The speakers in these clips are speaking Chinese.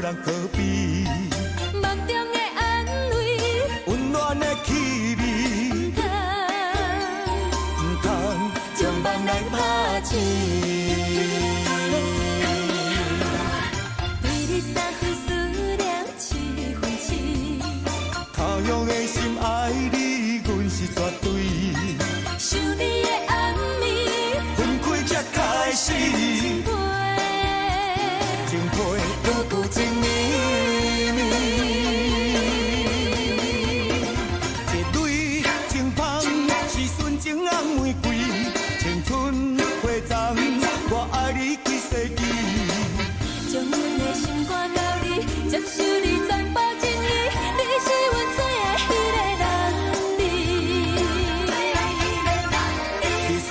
人可比。梦中的安慰，温暖的气味，唔通将梦来拍醒。对你三分思念，七分痴。他乡的心爱你，阮是绝对。想你的暗暝，分开才开始。情配搁旧情绵绵，一蕊情芳是纯情红玫瑰，青春花丛，我爱你几世纪。将阮的心肝交你，接受你全部情意，你是阮最爱迄个人儿。日思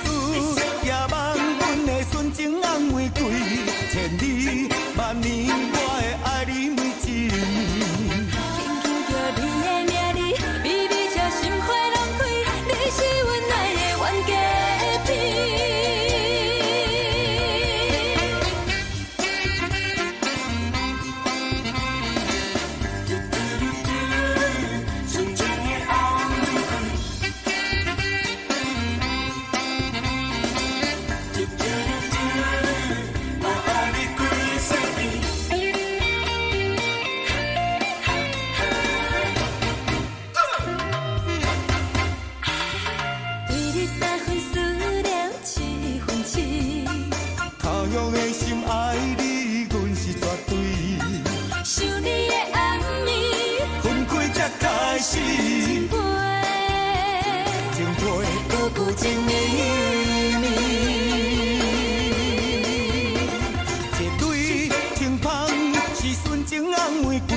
夜梦，阮的纯情红玫瑰，千里万年，我会爱你每一年。轻轻叫你的名字，微微笑心花拢开，你是阮爱的原价片。对你三分思念，七分痴。他乡的心爱你，阮是绝对。想你的暗暝，分开才开始。情情配搁旧情绵绵，一蕊情芳是纯情红玫瑰，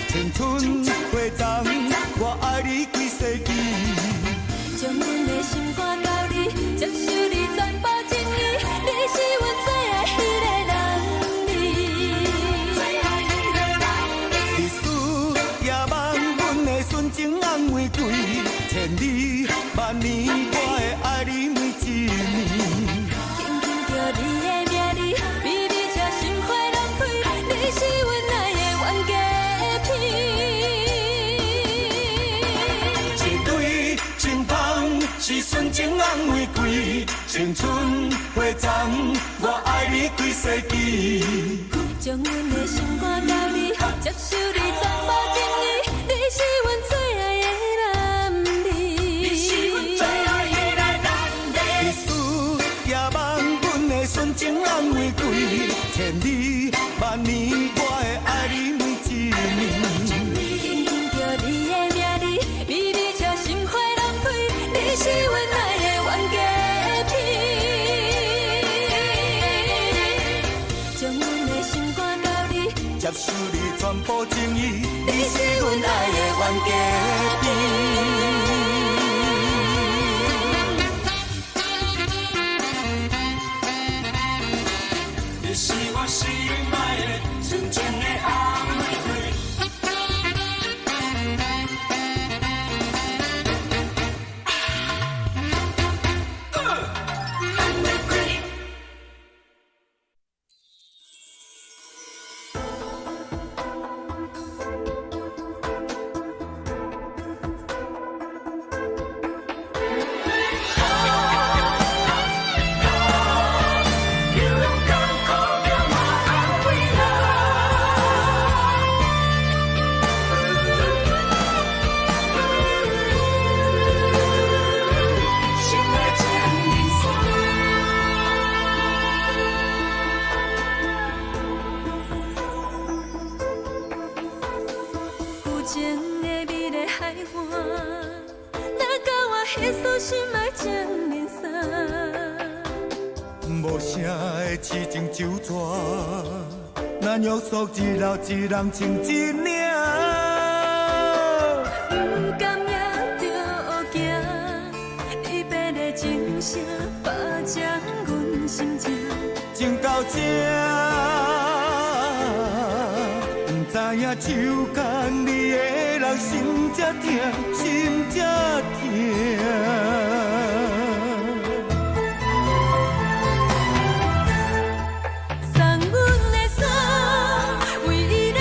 青春花丛，我爱你几世纪。将阮的心肝交你，接受你全部情意，你是阮最爱迄个人儿。日思夜梦，阮的纯情红玫瑰，千里万年，我会爱你每一年。轻轻叫你的名字，微微笑心花拢开，你是阮爱的原价片。一蕊情芳是纯情红玫瑰，青春花丛，我爱你几世纪。将阮的心肝交你，接受你全部情意，你是阮最爱的男儿。日思夜梦，阮的纯情红玫瑰，千里万年，我会爱你每一年。轻轻叫你的名字，微微笑心花拢开，你是阮爱的原价片。将阮的心肝交你，接受你全部情意，你是阮爱的原价片。你是我心爱的纯情的红玫瑰。有情的美丽海岸，哪教我迄束心爱情人衫？无声的痴情纠缠，咱约束一老一人情一领。不甘也着行，离别的钟声，霸占阮心情。情到这，不知影手牵你的人心才痛，心才痛。送阮的伞，为伊的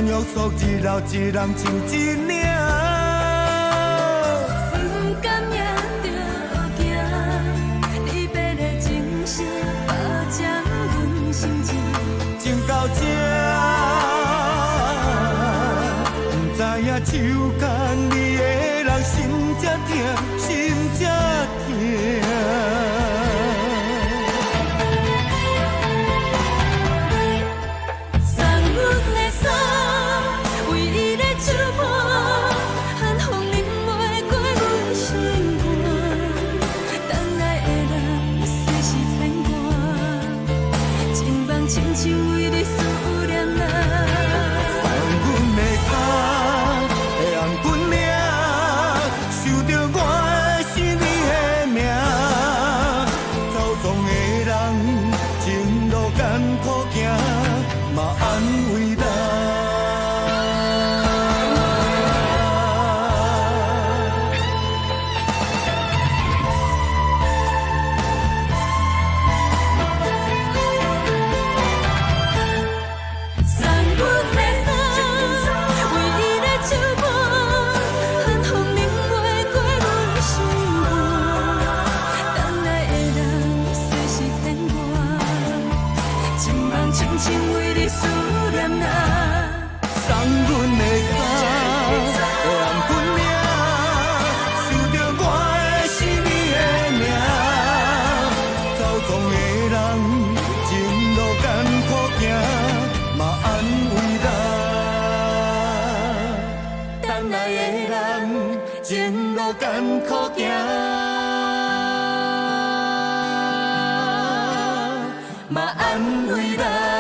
约束一老一人像一领。不甘也着行，离别的钟声保障阮心情。情到这，不知影手牵你的人心才痛，心才痛。送阮的伞，为伊的手帕，寒风淋袂过阮心肝。等来的人虽是牵挂，情梦亲像为你思念呐。送阮的衫，会红本领，想着我是你的命。走总的人，情路艰苦行，嘛安慰咱。送阮的伞，为伊的手帕，寒风淋袂过阮心肝。等来的人虽是牵挂，情梦亲像为你思念呐。送阮的伞，会红本领，想着我的是你的命。走总的人，情路艰苦行，嘛安慰咱。等来的人，情路艰苦行，嘛安慰咱。